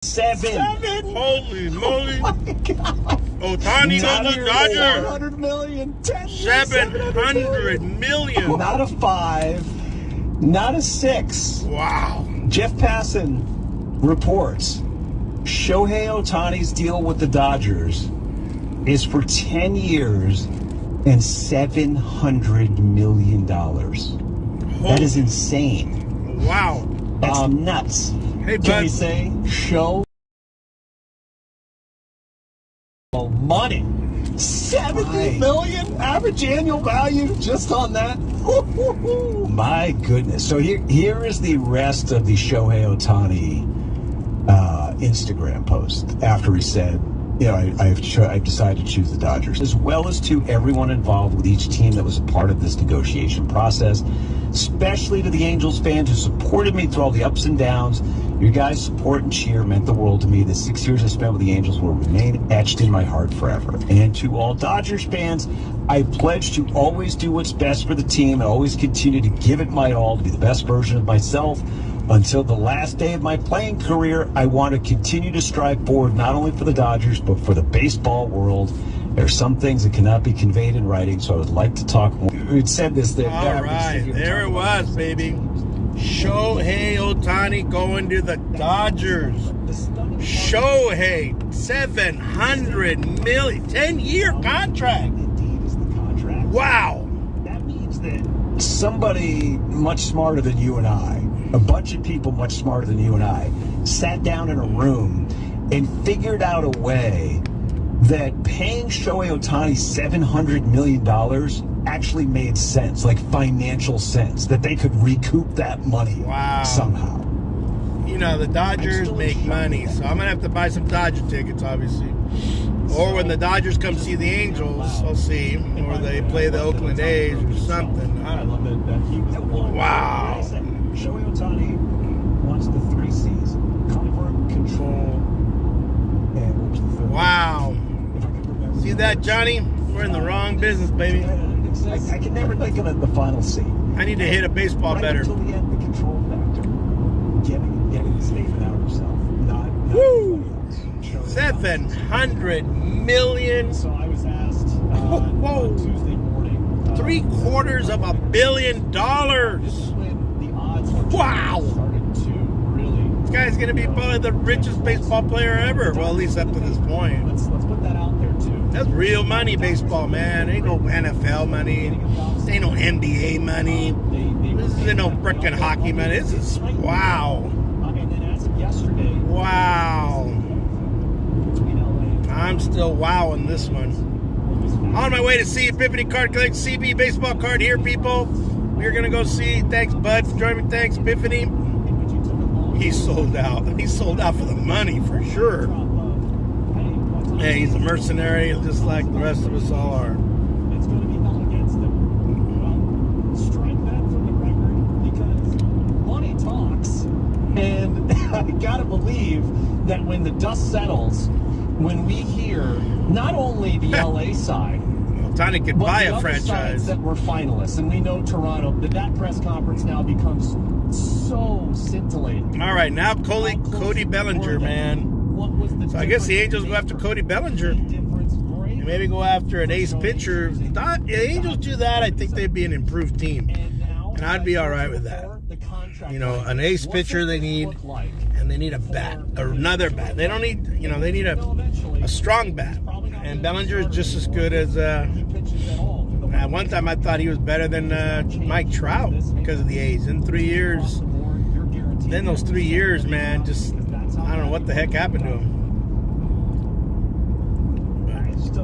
Seven. Holy moly. Oh my God. Othani goes to Dodgers. 400 million. 10 years, 700 million. Not a 5. Not a 6. Wow. Jeff Passan reports Shohei Ohtani's deal with the Dodgers is for 10 years and $700 million. That is insane. Wow. That's nuts. Hey, Can bud. we say show money? 70 million average annual value just on that. My goodness. So here is the rest of the Shohei Ohtani Instagram post after he said, you know, I've decided to choose the Dodgers, as well as to everyone involved with each team that was a part of this negotiation process, especially to the Angels fans who supported me through all the ups and downs. Your guys' support and cheer meant the world to me. The 6 years I spent with the Angels will remain etched in my heart forever. And to all Dodgers fans, I pledge to always do what's best for the team and always continue to give it my all to be the best version of myself. Until the last day of my playing career, I want to continue to strive forward not only for the Dodgers, but for the baseball world. There are some things that cannot be conveyed in writing, so I would like to talk more. It said this. All right, there it was, baby. Shohei Ohtani going to the Dodgers. Shohei, 700 million, 10-year contract. Wow. That means that somebody much smarter than you and I, a bunch of people much smarter than you and I, sat down in a room and figured out a way that paying Shohei Ohtani $700 million actually made sense, like financial sense, that they could recoup that money somehow. You know, the Dodgers make money, so I'm going to have to buy some Dodger tickets, obviously. Or when the Dodgers come see the Angels, I'll see. Or they play the Oakland A's or something. I don't know. Wow. Shohei Ohtani wants the 3 C's: comfort, control, and what was the third? Wow. See that, Johnny? We're in the wrong business, baby. I can never think of the final C. I need to hit a baseball right better. Until the end, the control factor. Getting the statement out of yourself. Not Woo! anybody else. 700 million. So I was asked on Tuesday morning. $750 million. Wow. This guy's going to be probably the richest baseball player ever. Well, at least up to this point. Let's put that out there, too. That's real money, baseball, man. Ain't no NFL money. Ain't no NBA money. This isn't no frickin' hockey money. This is, wow. And then as of yesterday, wow. I'm still wowing this one. On my way to see Epiphany Card Collect CB baseball card here, people. We're going to go see. Thanks, bud, for joining me. Thanks, Epiphany. He's sold out. He's sold out for the money, for sure. Hey, he's a mercenary, just like the rest of us all are. It's going to be held against them. Well, strike that from the record, because money talks. And I got to believe that when the dust settles, when we hear not only the LA side, Ohtani could buy a franchise. That were finalists, and we know Toronto, that press conference now becomes so scintillating. All right, now Cody Bellinger, man. So I guess the Angels go after Cody Bellinger and maybe go after an ace pitcher. If the Angels do that, I think they'd be an improved team, and I'd be all right with that. You know, an ace pitcher they need, and they need a bat, or another bat. They don't need, you know, they need a strong bat. And Bellinger is just as good as. At one time, I thought he was better than Mike Trout because of the A's. In 3 years, then those 3 years, man, just I don't know what the heck happened to him.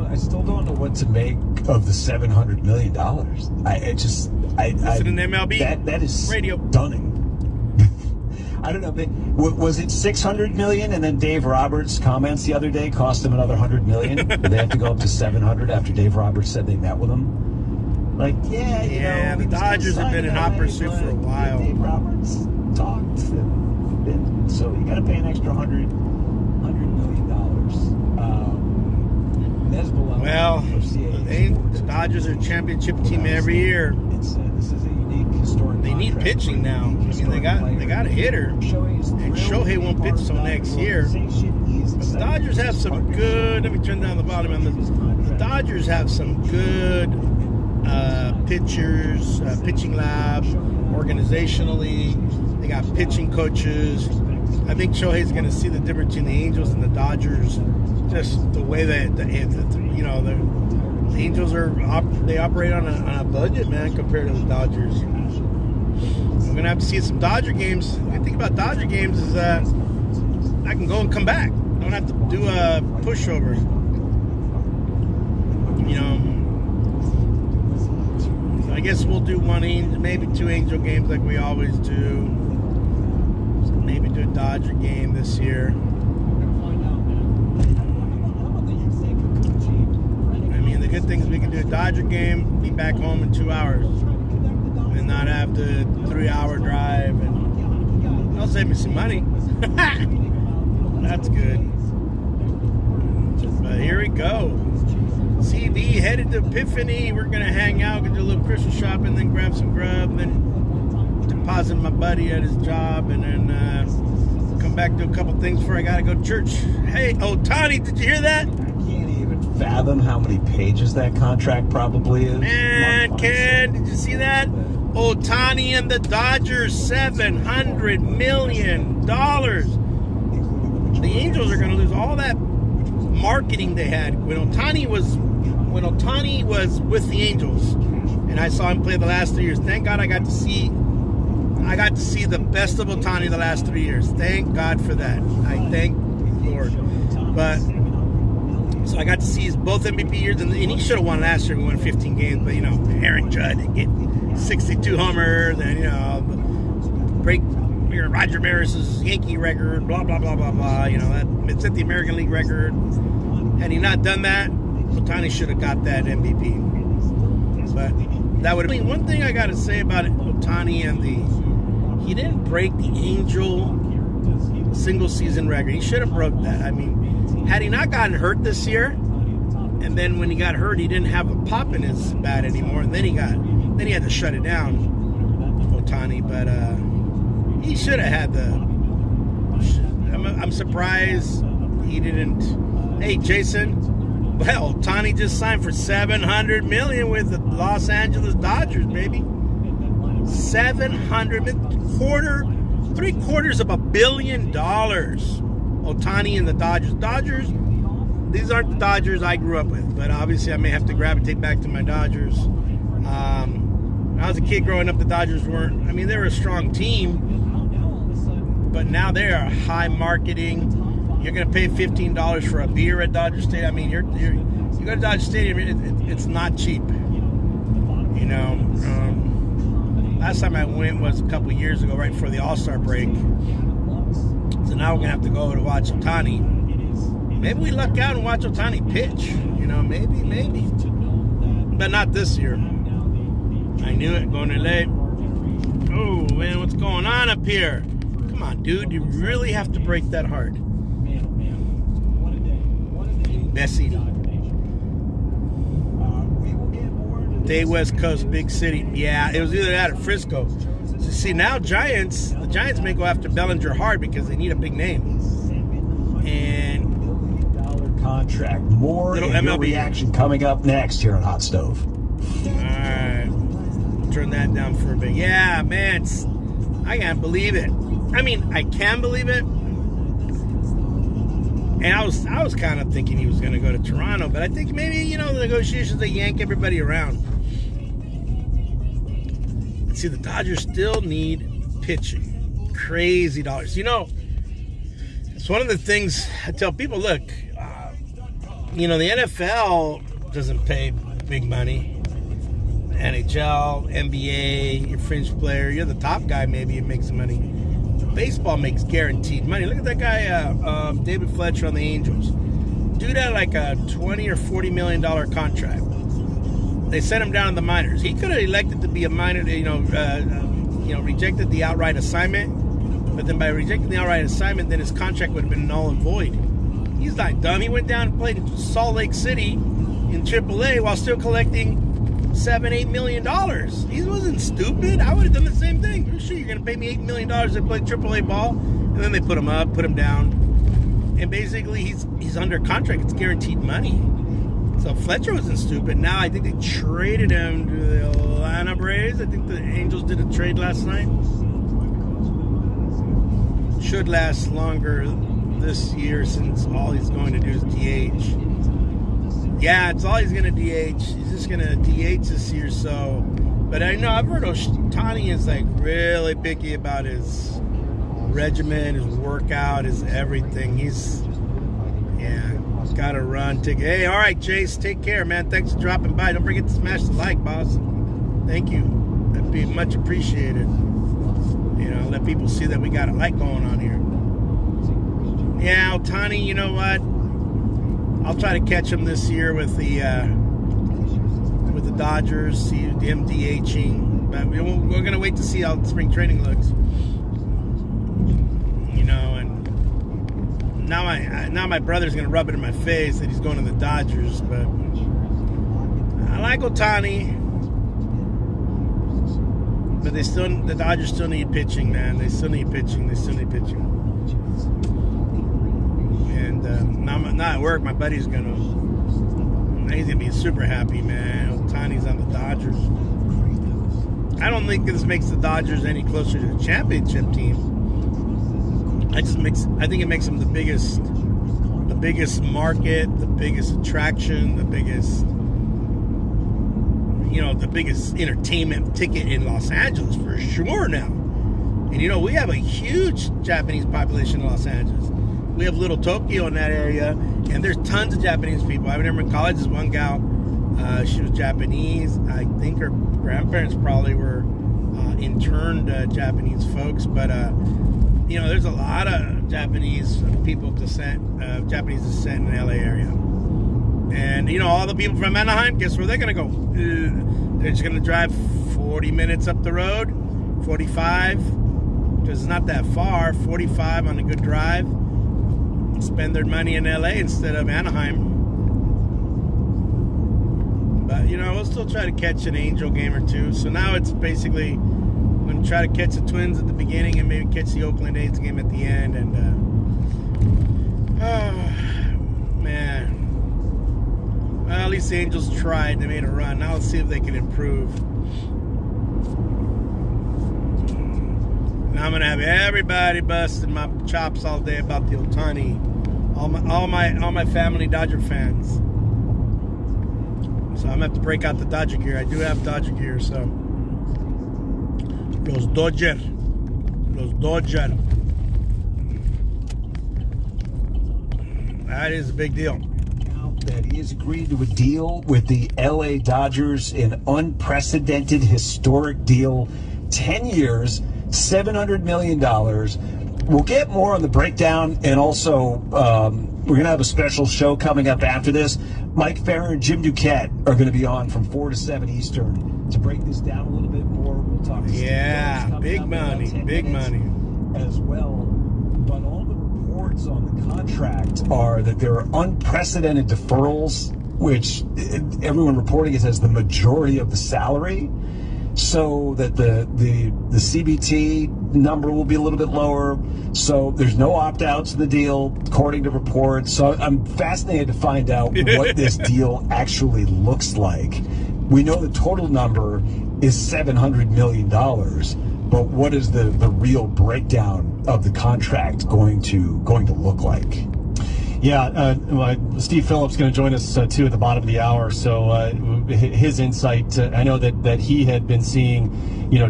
I still don't know what to make of the $700 million. Listen in MLB. That is radio stunning. I don't know. Was it $600 million, and then Dave Roberts' comments the other day cost him another $100 million? Did they have to go up to $700 after Dave Roberts said they met with him? Like, the Dodgers have been in hot pursuit for a while. Dave Roberts talked, and so you got to pay an extra $100 million. Well, the Dodgers are a championship team every year. This is a unique historic. They need pitching now. I mean, they got a hitter, and Shohei won't pitch till next year. But the Dodgers have some good. Let me turn down the volume on this. The Dodgers have some good pitchers, pitching lab, organizationally. They got pitching coaches. I think Shohei's going to see the difference between the Angels and the Dodgers. Just the way that the Angels they operate on a budget, man, compared to the Dodgers. I'm gonna have to see some Dodger games. The thing about Dodger games is that I can go and come back. I don't have to do a pushover. So I guess we'll do maybe 2 Angel games like we always do. Maybe do a Dodger game this year. The good thing is we can do a Dodger game, be back home in 2 hours, and not have the 3-hour drive, and that'll save me some money. That's good. But here we go. CV headed to Epiphany. We're gonna hang out, gonna do a little Christmas shopping, then grab some grub, then deposit my buddy at his job, and then come back to a couple things before I gotta go to church. Hey, Ohtani, did you hear that? Fathom how many pages that contract probably is. Man, Ken, did you see that? Ohtani and the Dodgers, $700 million. The Angels are going to lose all that marketing they had when Ohtani was with the Angels, and I saw him play the last 3 years. Thank God I got to see the best of Ohtani the last 3 years. Thank God for that. I thank the Lord. But so I got to see his both MVP years, and he should have won last year. We won 15 games, but Aaron Judge didn't get 62 homers, and break Roger Maris's Yankee record, blah blah blah blah blah. That set the American League record. Had he not done that, Ohtani should have got that MVP. But that would have been one thing I got to say about Ohtani he didn't break the Angel single season record. He should have broke that. I mean, had he not gotten hurt this year, and then when he got hurt, he didn't have a pop in his bat anymore, and then he had to shut it down, Ohtani. But he should have had I'm surprised he didn't. Hey, Jason. Well, Ohtani just signed for $700 million with the Los Angeles Dodgers, baby. $700 million, $750 million. Ohtani and the Dodgers. These aren't the Dodgers I grew up with, but obviously I may have to gravitate back to my Dodgers. When I was a kid growing up, the Dodgers weren't. I mean, they were a strong team, but now they are high marketing. You're going to pay $15 for a beer at Dodger Stadium. I mean, you go to Dodger Stadium, it's not cheap. Last time I went was a couple years ago, right before the All-Star break. So now we're going to have to go to watch Ohtani. Maybe we luck out and watch Ohtani pitch. Maybe. But not this year. I knew it going to LA. Oh, man, what's going on up here? Come on, dude. You really have to break that hard. Messy. Day West Coast, big city. Yeah, it was either that or Frisco. So see, now the Giants may go after Bellinger hard because they need a big name. And contract. More in your reaction coming up next here on Hot Stove. All right. Turn that down for a bit. Yeah, man. I can't believe it. I mean, I can believe it. And I was kind of thinking he was going to go to Toronto, but I think maybe, the negotiations, they yank everybody around. See, the Dodgers still need pitching. Crazy dollars. It's one of the things I tell people, look, the NFL doesn't pay big money. NHL, NBA, your fringe player, you're the top guy, maybe you make some money. Baseball makes guaranteed money. Look at that guy, David Fletcher on the Angels. Dude had like a $20 or $40 million contract. They sent him down to the minors. He could have elected to be a minor, rejected the outright assignment. But then by rejecting the outright assignment, then his contract would have been null and void. He's not dumb. He went down and played in Salt Lake City in AAA while still collecting $7-8 million. He wasn't stupid. I would have done the same thing. Sure, you're going to pay me $8 million to play AAA ball, and then they put him up, put him down, and basically he's under contract. It's guaranteed money. So Fletcher wasn't stupid. Now I think they traded him to the Atlanta Braves. I think the Angels did a trade last night. Should last longer this year since all he's going to do is DH. Yeah, it's all he's going to DH. He's just going to DH this year, so. But I know I've heard Ohtani is like really picky about his regimen, his workout, his everything. He's got to run. Hey, all right, Chase, take care, man. Thanks for dropping by. Don't forget to smash the like, boss. Thank you. That'd be much appreciated. You know, let people see that we got a like going on here. Yeah, Ohtani, you know what? I'll try to catch him this year with the Dodgers, see him DHing. But we're gonna wait to see how spring training looks. You know, and now my brother's gonna rub it in my face that he's going to the Dodgers. But I like Ohtani, but the Dodgers still need pitching, man. They still need pitching. Not at work, my buddy's he's gonna be super happy, man. Ohtani's on the Dodgers. I don't think this makes the Dodgers any closer to the championship team. I think it makes them the biggest market, the biggest attraction, the biggest entertainment ticket in Los Angeles for sure now. And you know, we have a huge Japanese population in Los Angeles. We have Little Tokyo in that area, and there's tons of Japanese people. I remember in college, this one gal, she was Japanese. I think her grandparents probably were interned Japanese folks, but you know, there's a lot of Japanese people Japanese descent in the LA area. And you know, all the people from Anaheim, guess where they're gonna go? They're just gonna drive 40 minutes up the road, 45, because it's not that far. 45 on a good drive. Spend their money in LA instead of Anaheim. But you know, we'll still try to catch an Angel game or two. So now it's basically I'm going to try to catch the Twins at the beginning and maybe catch the Oakland A's game at the end. And man, well, at least the Angels tried. They made a run. Now let's see if they can improve. Now I'm gonna have everybody busting my chops all day about the Ohtani. All my family Dodger fans. So I'm gonna have to break out the Dodger gear. I do have Dodger gear, so Los Dodger. That is a big deal. That he has agreed to a deal with the LA Dodgers, an unprecedented historic deal, 10 years. $700 million. We'll get more on the breakdown, and also we're going to have a special show coming up after this. Mike Farrer and Jim Duquette are going to be on from 4 to 7 Eastern to break this down a little bit more. We'll talk. Yeah, big money as well. But all the reports on the contract are that there are unprecedented deferrals, which everyone reporting it as the majority of the salary. So that the CBT number will be a little bit lower. So there's no opt-outs in the deal, according to reports. So I'm fascinated to find out what this deal actually looks like. We know the total number is $700 million, but what is the real breakdown of the contract going to look like? Yeah, Steve Phillips is going to join us too at the bottom of the hour. So his insight, I know that he had been seeing,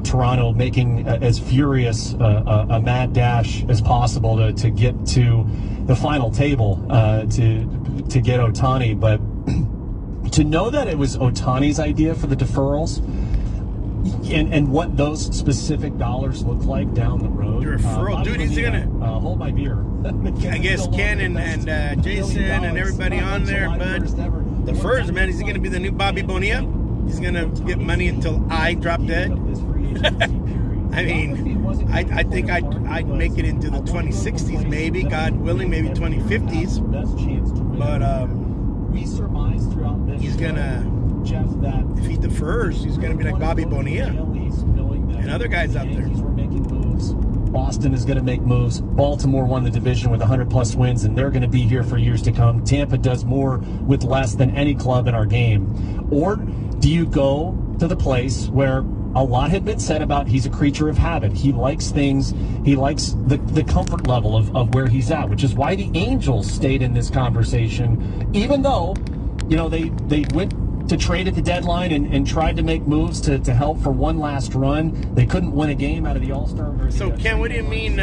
Toronto making as furious a mad dash as possible to get to the final table to get Ohtani, but to know that it was Ohtani's idea for the deferrals. And what those specific dollars look like down the road. Your referral, dude, he's gonna hold my beer. I guess Ken and Jason and everybody on there, bud. The first man, he's gonna be the new Bobby Bonilla. He's gonna get money until I drop dead. I mean, I think I'd make it into the 2060s, maybe, God willing, maybe 2050s. But he's gonna Jeff, that if he defers, he's going to be like Bobby Bonilla and other guys out there. Boston is going to make moves. Baltimore won the division with 100-plus wins, and they're going to be here for years to come. Tampa does more with less than any club in our game. Or do you go to the place where a lot had been said about he's a creature of habit. He likes things. He likes the comfort level of where he's at, which is why the Angels stayed in this conversation, even though, they went to trade at the deadline and tried to make moves to help for one last run. They couldn't win a game out of the All-Star. So, Ken, what do you mean?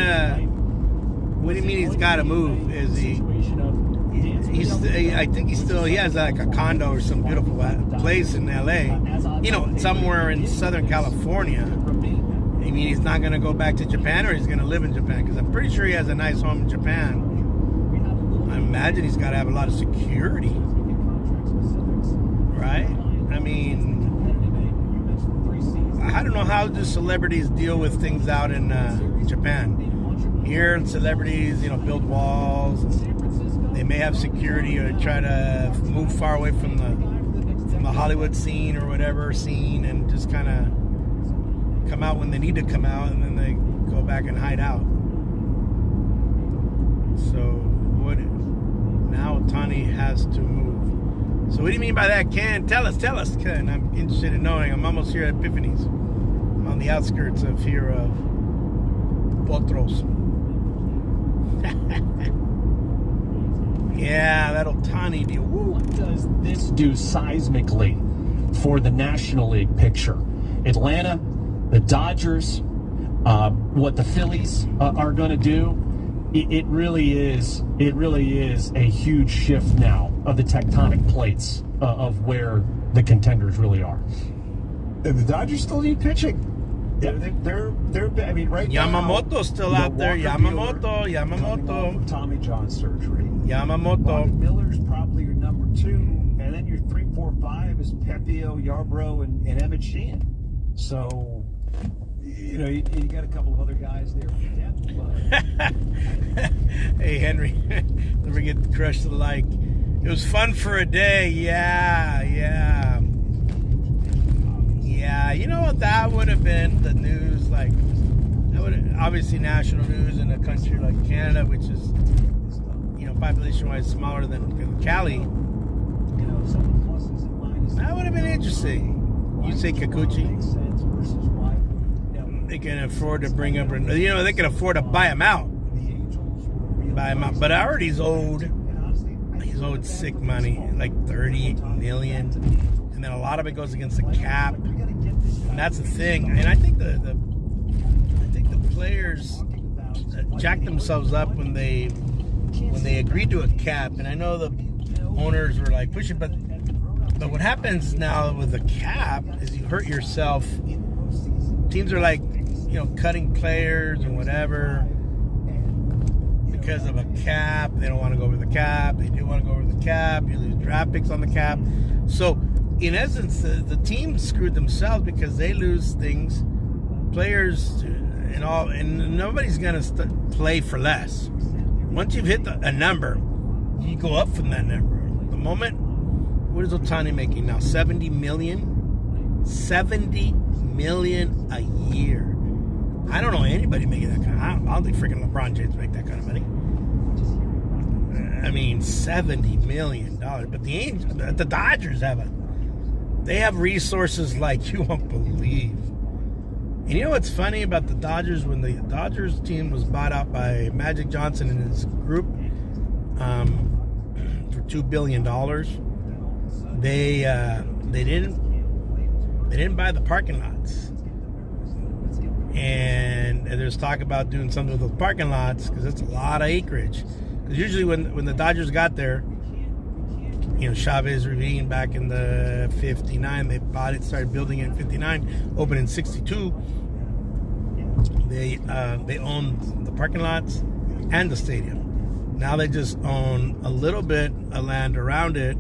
What do you mean he's got to move? Is he? I think he has like a condo or some beautiful place in LA. Somewhere in Southern California. I mean, he's not going to go back to Japan, or he's going to live in Japan, because I'm pretty sure he has a nice home in Japan. I imagine he's got to have a lot of security, right? I mean, I don't know how do celebrities deal with things out in Japan. Here, celebrities, build walls. They may have security or try to move far away from the Hollywood scene or whatever scene, and just kind of come out when they need to come out, and then they go back and hide out. So now Othani has to move. So what do you mean by that, Ken? Tell us, Ken. I'm interested in knowing. I'm almost here at Epiphany's. I'm on the outskirts of here of Potros. Yeah, that Othani deal. Woo. What does this do seismically for the National League picture? Atlanta, the Dodgers, what the Phillies are going to do. It really is a huge shift now of the tectonic plates of where the contenders really are. And the Dodgers still need pitching. They're I mean, right Yamamoto's now, still out there. Yamamoto. Tommy John surgery. Yamamoto. Miller's probably your number 2, and then your 3, 4, 5 is Pepio, Yarbrough, and Emmett Sheehan. So, you got a couple of other guys there for depth. Hey, Henry, never get crushed to the like. It was fun for a day. Yeah. You know what? That would have been the news. Like, that would obviously national news in a country like Canada, which is, population-wise smaller than Cali. That would have been interesting. You say Kikuchi. They can afford to bring up, they can afford to buy him out. But I heard he's owed sick money, like $38 million. And then a lot of it goes against the cap. And that's the thing. And I think the players jacked themselves up when they agreed to a cap. And I know the owners were like pushing, but what happens now with the cap is you hurt yourself. Teams are like, cutting players or whatever because of a cap. They don't want to go over the cap. They do want to go over the cap. You lose draft picks on the cap. So, in essence, the team screwed themselves because they lose things, players, and nobody's going to play for less. Once you've hit a number, you go up from that number. The moment, what is Ohtani making now? $70 million? $70 million a year. I don't know anybody making that kind of. I don't think freaking LeBron James make that kind of money. I mean, $70 million. But the Dodgers they have resources like you won't believe. And you know what's funny about the Dodgers? When the Dodgers team was bought out by Magic Johnson and his group for $2 billion, they didn't buy the parking lots. And there's talk about doing something with those parking lots because it's a lot of acreage. Because usually when the Dodgers got there, Chavez Ravine back in the 59, they bought it, started building it in 59, opened in 62. They own the parking lots and the stadium. Now they just own a little bit of land around it,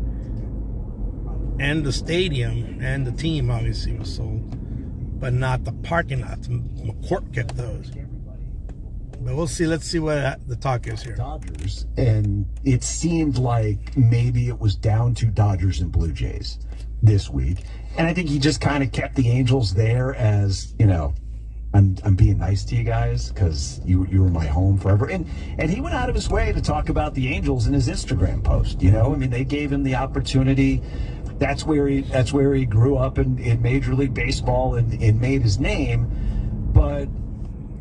and the stadium, and the team obviously was sold, but not the parking lots. McCourt kept those. But we'll see. Let's see what the talk is here. Dodgers, and it seemed like maybe it was down to Dodgers and Blue Jays. this week. And I think he just kind of kept the Angels there as, I'm being nice to you guys because you were my home forever. And he went out of his way to talk about the Angels in his Instagram post. They gave him the opportunity. That's where he grew up in Major League Baseball and made his name. But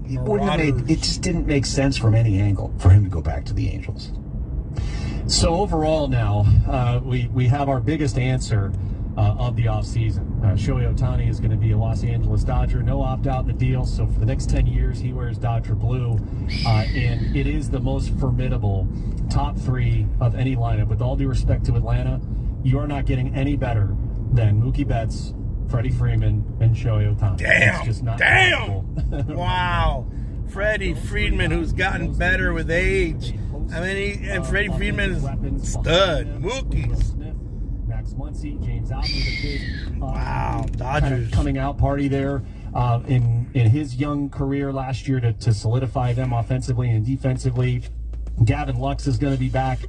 it just didn't make sense from any angle for him to go back to the Angels. So overall now, we have our biggest answer of the offseason. Shohei Ohtani is going to be a Los Angeles Dodger. No opt-out in the deal, so for the next 10 years, he wears Dodger blue. And it is the most formidable top three of any lineup. With all due respect to Atlanta, you are not getting any better than Mookie Betts, Freddie Freeman, and Shohei Ohtani. Damn! It's just not Damn! Wow. Freddie Freeman, who's gotten better with age. And Freddie Freeman is stud. Mookie's. Max Muncy, James Outman with a big wow, Dodgers kind of coming out party there in his young career last year to solidify them offensively and defensively. Gavin Lux is going to be back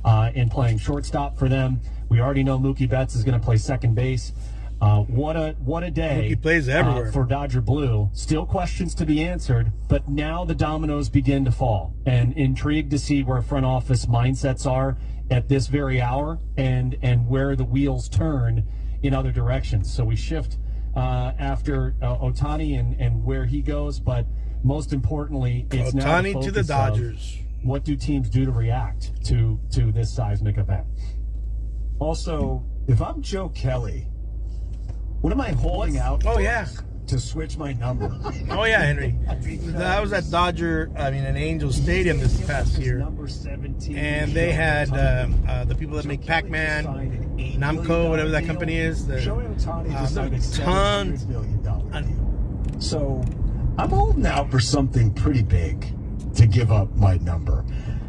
and playing shortstop for them. We already know Mookie Betts is going to play second base. What a day Mookie plays everywhere. For Dodger Blue. Still questions to be answered, but now the dominoes begin to fall. And intrigued to see where front office mindsets are at this very hour and where the wheels turn in other directions. So we shift after Ohtani and where he goes, but most importantly, it's now the Ohtani to the Dodgers. What do teams do to react to this seismic event? Also, if I'm Joe Kelly, what am I holding out for? Oh, yeah. To switch my number. Oh, yeah, Henry. I was at an Angels Stadium this past year. And they had the people that make Pac-Man, Namco, whatever that company is. Tons. So I'm holding out for something pretty big to give up my number.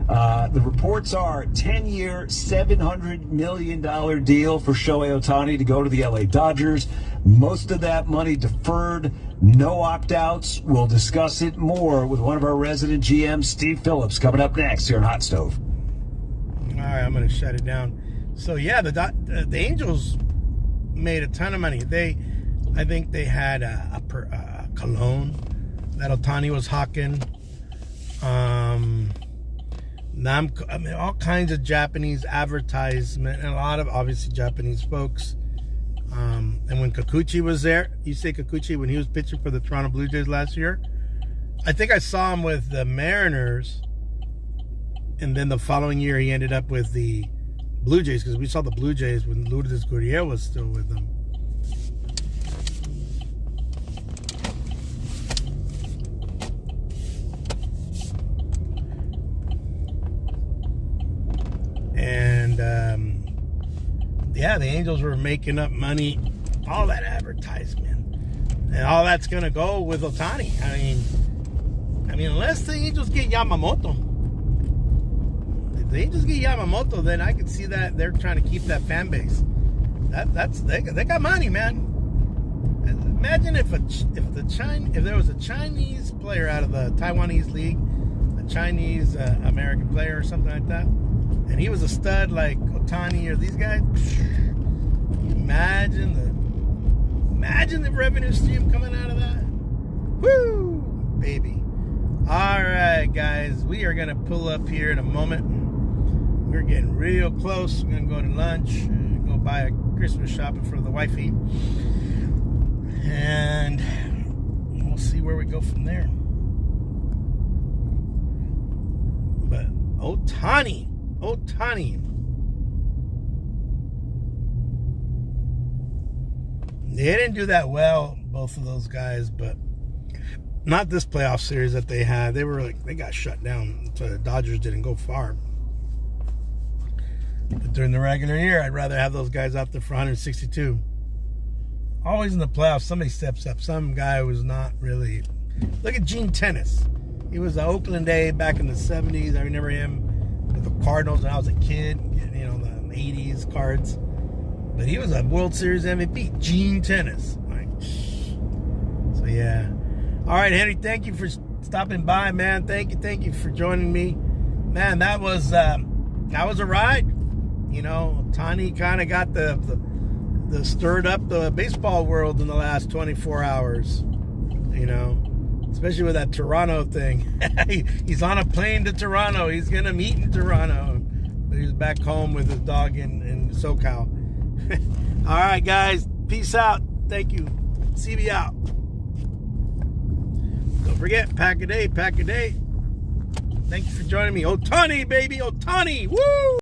The reports are 10-year, $700 million deal for Shohei Ohtani to go to the LA Dodgers. Most of that money deferred, no opt-outs. We'll discuss it more with one of our resident GMs, Steve Phillips, coming up next here on Hot Stove. All right, I'm going to shut it down. So, yeah, the Angels made a ton of money. I think they had a cologne that Ohtani was hawking. All kinds of Japanese advertisement and a lot of obviously Japanese folks. And when Kikuchi was there, Kikuchi, when he was pitching for the Toronto Blue Jays last year, I think I saw him with the Mariners, and then the following year he ended up with the Blue Jays because we saw the Blue Jays when Lourdes Gurriel was still with them. And the Angels were making up money, all that advertisement, and all that's gonna go with Ohtani. I mean, unless the Angels get Yamamoto. If the Angels get Yamamoto, then I could see that they're trying to keep that fan base. They got money, man. Imagine if there was a Chinese player out of the Taiwanese league, a Chinese American player or something like that. And he was a stud like Ohtani or these guys. Imagine the revenue stream coming out of that. Woo, baby. All right, guys, we are gonna pull up here in a moment. We're getting real close. We're gonna go to lunch, go buy a Christmas shopping for the wifey, and we'll see where we go from there. But Ohtani. They didn't do that well, both of those guys, but not this playoff series that they had. They got shut down, so the Dodgers didn't go far. But during the regular year, I'd rather have those guys out there for 162. Always in the playoffs, somebody steps up. Some guy was not really. Look at Gene Tennis. He was an Oakland A back in the 70s. I remember him with the Cardinals when I was a kid, the 80s Cards. But he was a World Series MVP, Gene Tennis. So, yeah. All right, Henry, thank you for stopping by, man. Thank you for joining me. Man, that was a ride. Ohtani kind of got stirred up the baseball world in the last 24 hours. You know, especially with that Toronto thing. He's on a plane to Toronto. He's gonna meet in Toronto, but he's back home with his dog in SoCal. All right, guys, peace out. Thank you. CB out. Don't forget, pack a day, pack a day. Thank you for joining me. Ohtani, baby, Ohtani. Woo!